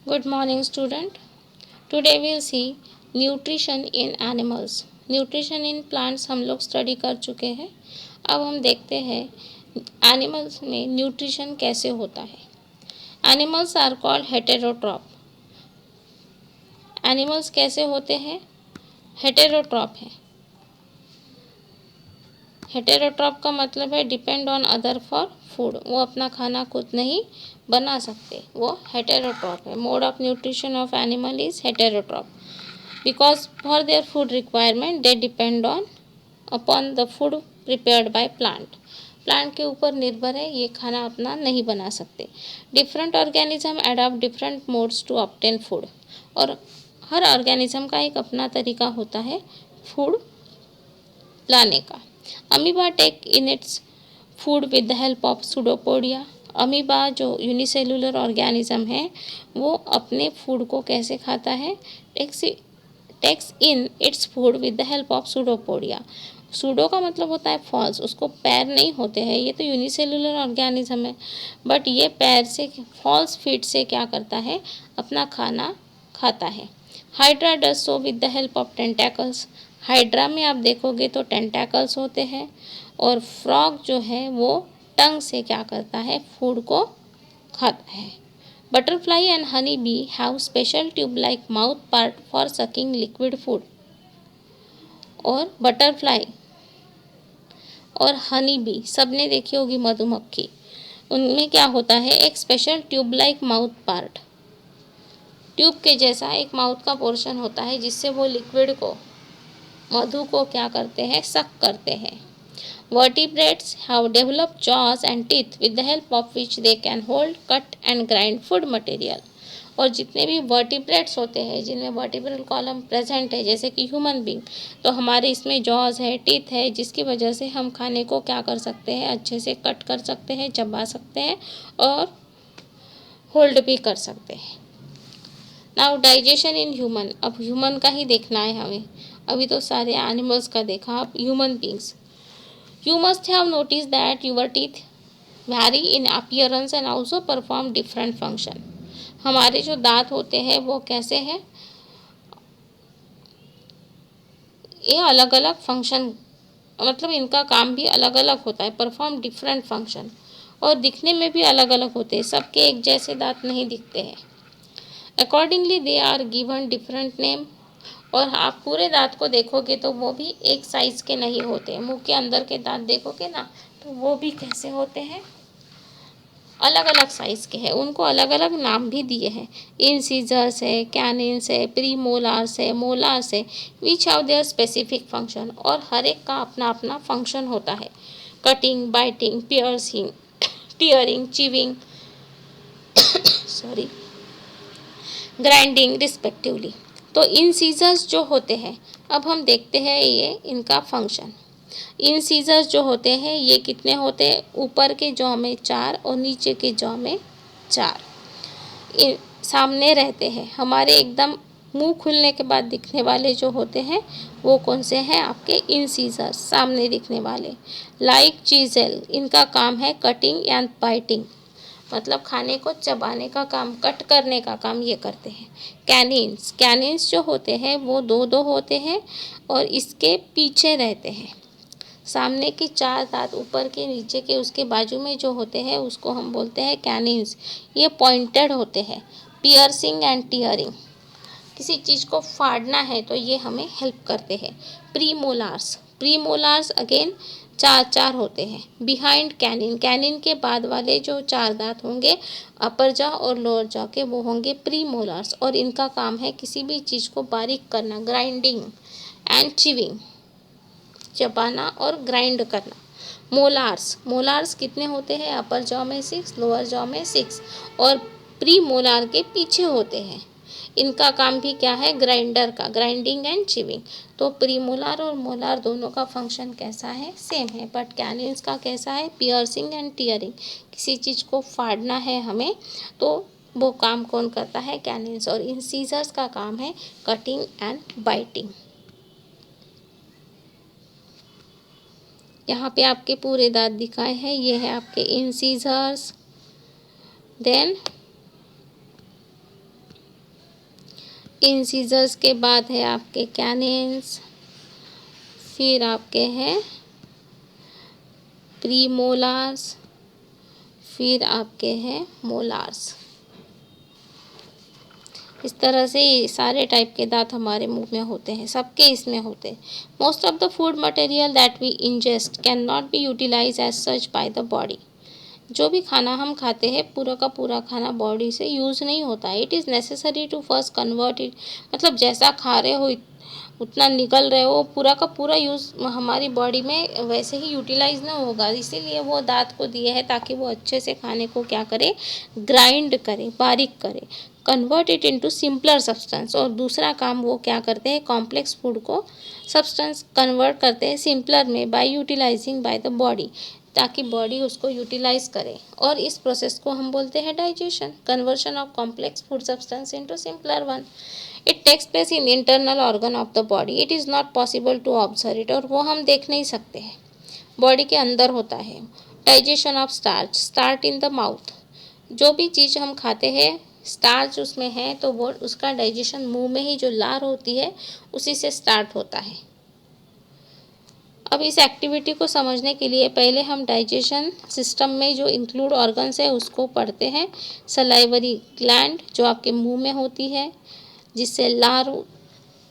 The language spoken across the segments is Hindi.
Good morning, student. Today we'll see nutrition in animals. Nutrition in plants हम लोग स्टडी कर चुके हैं. अब हम देखते हैं एनिमल्स में न्यूट्रिशन कैसे होता है. Animals are called heterotroph. एनिमल्स कैसे होते हैं? हेटेरोट्रॉप है. हेटेरोट्रॉप का मतलब है depend on other for food. वो अपना खाना खुद नहीं बना सकते, वो हेटेरोट्रॉप है. Mode of nutrition of animal is heterotroph because for their food requirement they depend on upon the food prepared by plant के ऊपर निर्भर है, ये खाना अपना नहीं बना सकते. Different organism adopt different modes to obtain food. और हर ऑर्गेनिज्म का एक अपना तरीका होता है फूड लाने का. Amoeba take in its food with the help of pseudopodia. Amoeba जो यूनिसेलुलर ऑर्गेनिज्म है वो अपने फूड को कैसे खाता है? Takes in its food with the help of pseudopodia. Pseudo का मतलब होता है फॉल्स, उसको पैर नहीं होते हैं, ये तो यूनिसेलुलर ऑर्गेनिज्म है, बट ये पैर से फॉल्स फीट से क्या करता है? अपना खाना खाता है. Hydra does so with the help of टेंटैकल्स. Hydra में आप देखोगे तो टेंटैकल्स होते हैं. और फ्रॉग जो है वो टंग से क्या करता है? फूड को खाता है. Butterfly and honey bee have special tube-like mouth part for sucking liquid food. और बटरफ्लाई और हनी बी सबने देखी होगी मधुमक्खी, उनमें क्या होता है? एक special tube like mouth part. Tube के जैसा एक माउथ का पोर्शन होता है जिससे वो लिक्विड को, मधु को क्या करते हैं? सक करते हैं. Vertebrates have developed jaws and teeth with the help of which they can hold, cut and grind food material. और जितने भी वर्टिब्रेट्स होते हैं जिनमें वर्टिब्रल कॉलम प्रेजेंट है, जैसे कि ह्यूमन बींग, तो हमारे इसमें जॉज है, टीथ है, जिसकी वजह से हम खाने को क्या कर सकते हैं? अच्छे से कट कर सकते हैं, चबा सकते हैं और होल्ड भी कर सकते हैं. Now digestion in human. अब ह्यूमन का ही देखना है हमें, अभी तो सारे एनिमल्स का देखा, अब human beings. You must have noticed that your teeth vary in appearance and also perform different function. हमारे जो दांत होते हैं वो कैसे हैं? ये अलग अलग फंक्शन, मतलब इनका काम भी अलग अलग होता है. Perform different function. और दिखने में भी अलग अलग होते हैं, सबके एक जैसे दांत नहीं दिखते हैं. Accordingly they are given different name. और आप पूरे दांत को देखोगे तो वो भी एक साइज़ के नहीं होते. मुंह के अंदर के दांत देखोगे ना तो वो भी कैसे होते हैं? अलग अलग साइज़ के हैं. उनको अलग अलग नाम भी दिए हैं. इंसीजर्स है, कैनिन्स है, प्रीमोलार्स है, मोलार्स है. Which have their specific function. और हर एक का अपना अपना फंक्शन होता है. Cutting, biting, piercing, tearing, chewing, sorry, grinding respectively. तो इंसीजर्स जो होते हैं, अब हम देखते हैं ये इनका फंक्शन. इंसीजर्स जो होते हैं ये कितने होते हैं? ऊपर के जॉ में 4 और नीचे के जॉ में 4 सामने रहते हैं. हमारे एकदम मुंह खुलने के बाद दिखने वाले जो होते हैं वो कौन से हैं? आपके इंसीजर्स, सामने दिखने वाले. लाइक चीज़ेल, इनका काम है कटिंग एंड बाइटिंग, मतलब खाने को चबाने का काम, कट करने का काम ये करते हैं. कैनिन्स, कैनिन्स जो होते हैं वो दो होते हैं और इसके पीछे रहते हैं. सामने के 4 दांत, ऊपर के, नीचे के, उसके बाजू में जो होते हैं उसको हम बोलते हैं कैनिन्स. ये पॉइंटेड होते हैं. पियर्सिंग एंड टीयरिंग, किसी चीज़ को फाड़ना है तो ये हमें हेल्प करते हैं. प्रीमोलार्स, प्रीमोलार्स अगेन 4 होते हैं. बिहाइंड कैनिन, कैनिन के बाद वाले जो 4 दांत होंगे अपर जॉ और लोअर जॉ के, वो होंगे प्रीमोलार्स. और इनका काम है किसी भी चीज़ को बारीक करना, ग्राइंडिंग एंड चिविंग, चबाना और ग्राइंड करना. मोलार्स, मोलार्स कितने होते हैं? अपर जॉ में 6, लोअर जॉ में 6 और प्री मोलार के पीछे होते हैं. इनका काम भी क्या है? ग्राइंडर का, ग्राइंडिंग एंड चिविंग. तो प्री मोलार और मोलार दोनों का फंक्शन कैसा है? सेम है. बट कैनिन्स का कैसा है? पियर्सिंग एंड टीयरिंग, किसी चीज़ को फाड़ना है हमें तो वो काम कौन करता है? कैनिन्स. और इंसीजर्स का काम है कटिंग एंड बाइटिंग. यहाँ पे आपके पूरे दांत दिखाए हैं, ये है आपके इंसीजर्स. देन इंसीजर्स के बाद है आपके कैनिन्स, फिर आपके हैं प्रीमोलार्स, फिर आपके हैं मोलार्स। इस तरह से ये सारे टाइप के दांत हमारे मुंह में होते हैं, सबके इसमें होते हैं। Most of the food material that we ingest can not be utilise as such by the body. जो भी खाना हम खाते हैं पूरा का पूरा खाना बॉडी से यूज़ नहीं होता है। It is necessary to first convert it, मतलब जैसा खा रहे हो उतना निकल रहे हो, पूरा का पूरा यूज़ हमारी बॉडी में वैसे ही यूटिलाइज ना होगा। इसीलिए वो दांत को दिए है ताकि वो अच्छे से खाने को क्या करे, ग्राइंड करे, बारीक करे, convert it into simpler substance. और दूसरा काम वो क्या करते हैं, कॉम्प्लेक्स फूड को सब्सटेंस कन्वर्ट करते हैं सिंपलर में by utilising by the body, ताकि बॉडी उसको यूटिलाइज करे। और इस प्रोसेस को हम बोलते हैं digestion, conversion of complex food substance into simpler one. It takes place in internal organ of the body, it is not possible to observe it, और वो हम देख नहीं सकते हैं, बॉडी के अंदर होता है। Digestion of starch, start in the mouth. जो भी चीज़ हम खाते हैं स्टार्च उसमें है तो वो उसका डाइजेशन मुंह में ही जो लार होती है उसी से स्टार्ट होता है। अब इस एक्टिविटी को समझने के लिए पहले हम डाइजेशन सिस्टम में जो इंक्लूड ऑर्गन्स है उसको पढ़ते हैं। सलाइवरी ग्लैंड जो आपके मुंह में होती है जिससे लार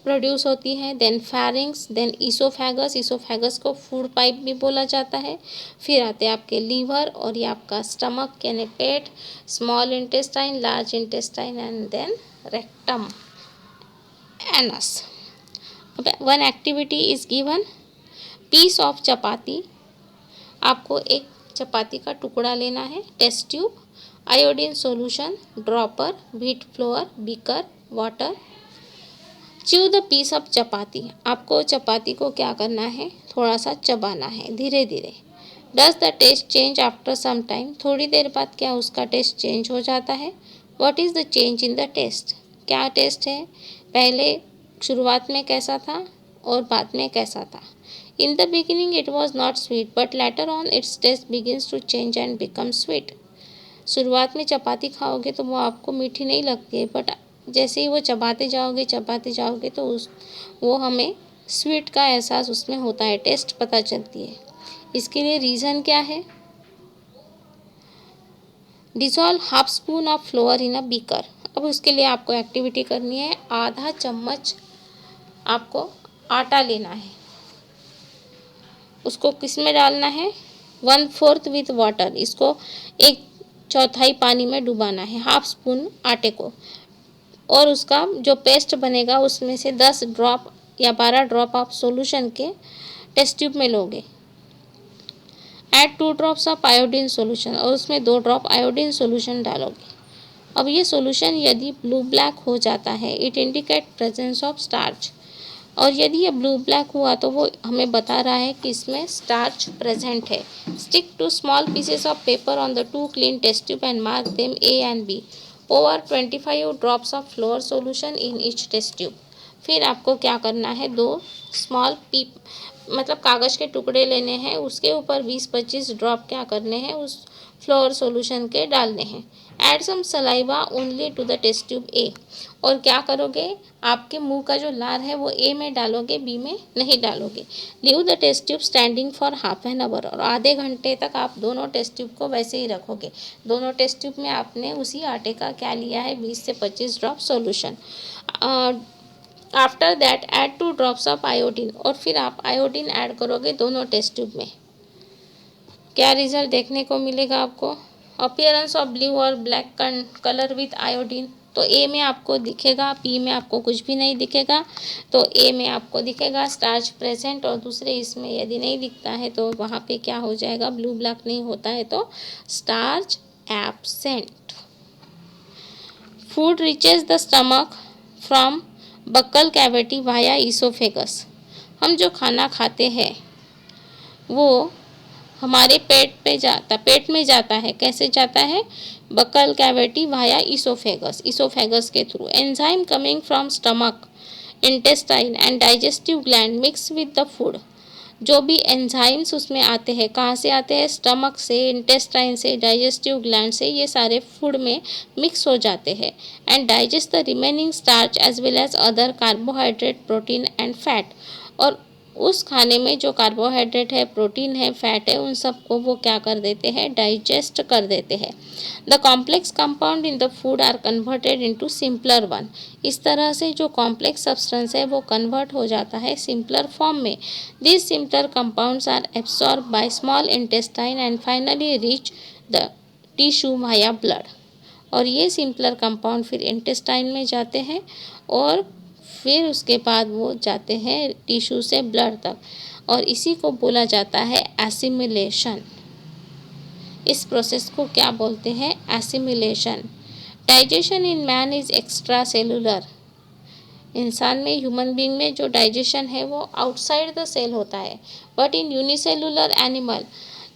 प्रोड्यूस होती है, then pharynx, then oesophagus, oesophagus को फूड पाइप भी बोला जाता है। फिर आते हैं आपके लीवर और ये आपका स्टमक यानी पेट, small intestine, large intestine and then rectum, anus. अब one activity is given, piece of chapati. आपको एक चपाती का टुकड़ा लेना है, test tube, iodine solution, dropper, wheat flour, beaker, water. Chew the piece of chapati. आपको चपाती को क्या करना है, थोड़ा सा चबाना है धीरे धीरे। Does the taste change after some time. थोड़ी देर बाद क्या उसका टेस्ट चेंज हो जाता है। What is the change in the taste. क्या टेस्ट है, पहले शुरुआत में कैसा था और बाद में कैसा था। In the beginning it was not sweet but later on its taste begins to change and become sweet. शुरुआत में चपाती खाओगे तो वो आपको मीठी नहीं लगती है, बट जैसे ही वो चबाते जाओगे तो वो हमें स्वीट का एहसास उसमें होता है, टेस्ट पता चलती है। इसके लिए रीज़न क्या है, dissolve half spoon of floor in a beaker. अब उसके लिए आपको एक्टिविटी करनी है, आधा चम्मच आपको आटा लेना है, उसको किस में डालना है, 1/4 विथ वाटर। इसको 1/4 पानी में डुबाना है, हाफ स्पून आटे को, और उसका जो पेस्ट बनेगा उसमें से 10 ड्रॉप या 12 ड्रॉप आप सॉल्यूशन के टेस्ट ट्यूब में लोगे। Add 2 drops of iodine solution, और उसमें 2 ड्रॉप आयोडीन सॉल्यूशन डालोगे। अब ये सॉल्यूशन यदि ब्लू ब्लैक हो जाता है it indicate presence of starch, और यदि ये ब्लू ब्लैक हुआ तो वो हमें बता रहा है कि इसमें स्टार्च प्रेजेंट है। Stick to small pieces of paper on the 2 clean test tube and mark them A and B। Over 25 drops of flour solution in each test tube. फिर आपको क्या करना है, 2 स्मॉल मतलब कागज़ के टुकड़े लेने हैं, उसके ऊपर 20-25 ड्रॉप क्या करने हैं उस फ्लोर सॉल्यूशन के डालने हैं। Add some saliva only to the test tube A। और क्या करोगे, आपके मुंह का जो लार है वो A में डालोगे, B में नहीं डालोगे। Leave the test tube standing for half an hour, और आधे घंटे तक आप दोनों टेस्ट ट्यूब को वैसे ही रखोगे। दोनों टेस्ट ट्यूब में आपने उसी आटे का क्या लिया है, 20 से 25 drop solution. After that add 2 drops of iodine, और फिर आप आयोडीन ऐड करोगे दोनों टेस्ट ट्यूब में। क्या रिजल्ट देखने को मिलेगा आपको, अपीयरेंस ऑफ ब्लू और ब्लैक कलर विथ आयोडीन। तो ए में आपको दिखेगा, पी में आपको कुछ भी नहीं दिखेगा। तो ए में आपको दिखेगा स्टार्च प्रेजेंट, और दूसरे इसमें यदि नहीं दिखता है तो वहाँ पे क्या हो जाएगा, ब्लू ब्लैक नहीं होता है तो starch absent. Food reaches the stomach from buckle cavity via oesophagus. हम जो खाना खाते हैं वो हमारे पेट में जाता है, कैसे जाता है, buccal cavity via oesophagus, oesophagus के through. Enzyme coming from stomach, intestine and digestive gland mix with the food. जो भी एंजाइम्स उसमें आते हैं, कहाँ से आते हैं? स्टमक से, इंटेस्टाइन से, डाइजेस्टिव ग्लैंड से, ये सारे फूड में मिक्स हो जाते हैं and digest the remaining starch as well as other carbohydrate, protein and fat. और उस खाने में जो कार्बोहाइड्रेट है, प्रोटीन है, फैट है, उन सबको वो क्या कर देते हैं? डाइजेस्ट कर देते हैं। The complex compound in the food are converted into simpler one. इस तरह से जो कॉम्प्लेक्स सब्सटेंस है वो कन्वर्ट हो जाता है सिंपलर फॉर्म में। This simpler compounds are absorb by small intestine and finally reach the tissue via blood. और ये सिंपलर कंपाउंड फिर इंटेस्टाइन में जाते हैं और फिर उसके बाद वो जाते हैं टिश्यू से ब्लड तक, और इसी को बोला जाता है एसिमिलेशन। इस प्रोसेस को क्या बोलते हैं? Assimilation. Digestion in man is extra cellular. इंसान में, ह्यूमन बीइंग में जो डाइजेशन है वो आउटसाइड द सेल होता है, but in unicellular animal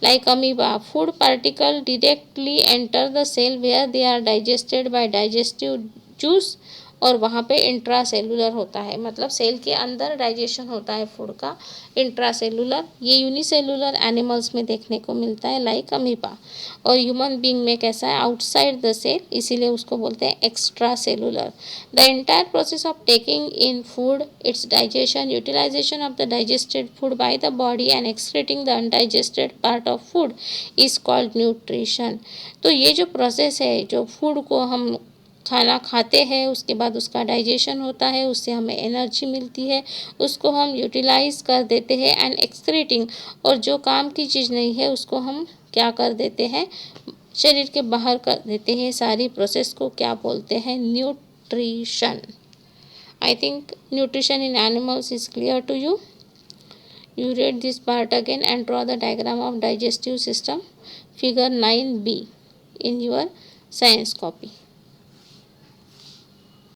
like amoeba, food particle directly enter the cell where they are digested by digestive juice, और वहाँ पे इंट्रासेलुलर होता है, मतलब सेल के अंदर डाइजेशन होता है फूड का, इंट्रासेलुलर। ये यूनिसेलुलर एनिमल्स में देखने को मिलता है लाइक अमीबा, और ह्यूमन बीइंग में कैसा है? आउटसाइड द सेल, इसीलिए उसको बोलते हैं extracellular. The entire process of taking in food, its digestion, utilisation of the digested food by the body and excreting the undigested part of food is called nutrition. तो ये जो प्रोसेस है, जो फूड को हम खाना खाते हैं, उसके बाद उसका डाइजेशन होता है, उससे हमें एनर्जी मिलती है, उसको हम यूटिलाइज कर देते हैं एंड एक्सक्रीटिंग, और जो काम की चीज़ नहीं है उसको हम क्या कर देते हैं? शरीर के बाहर कर देते हैं। सारी प्रोसेस को क्या बोलते हैं? Nutrition. I think nutrition in animals is clear to you. You read this part again and draw the diagram of digestive system, figure 9b in your science copy.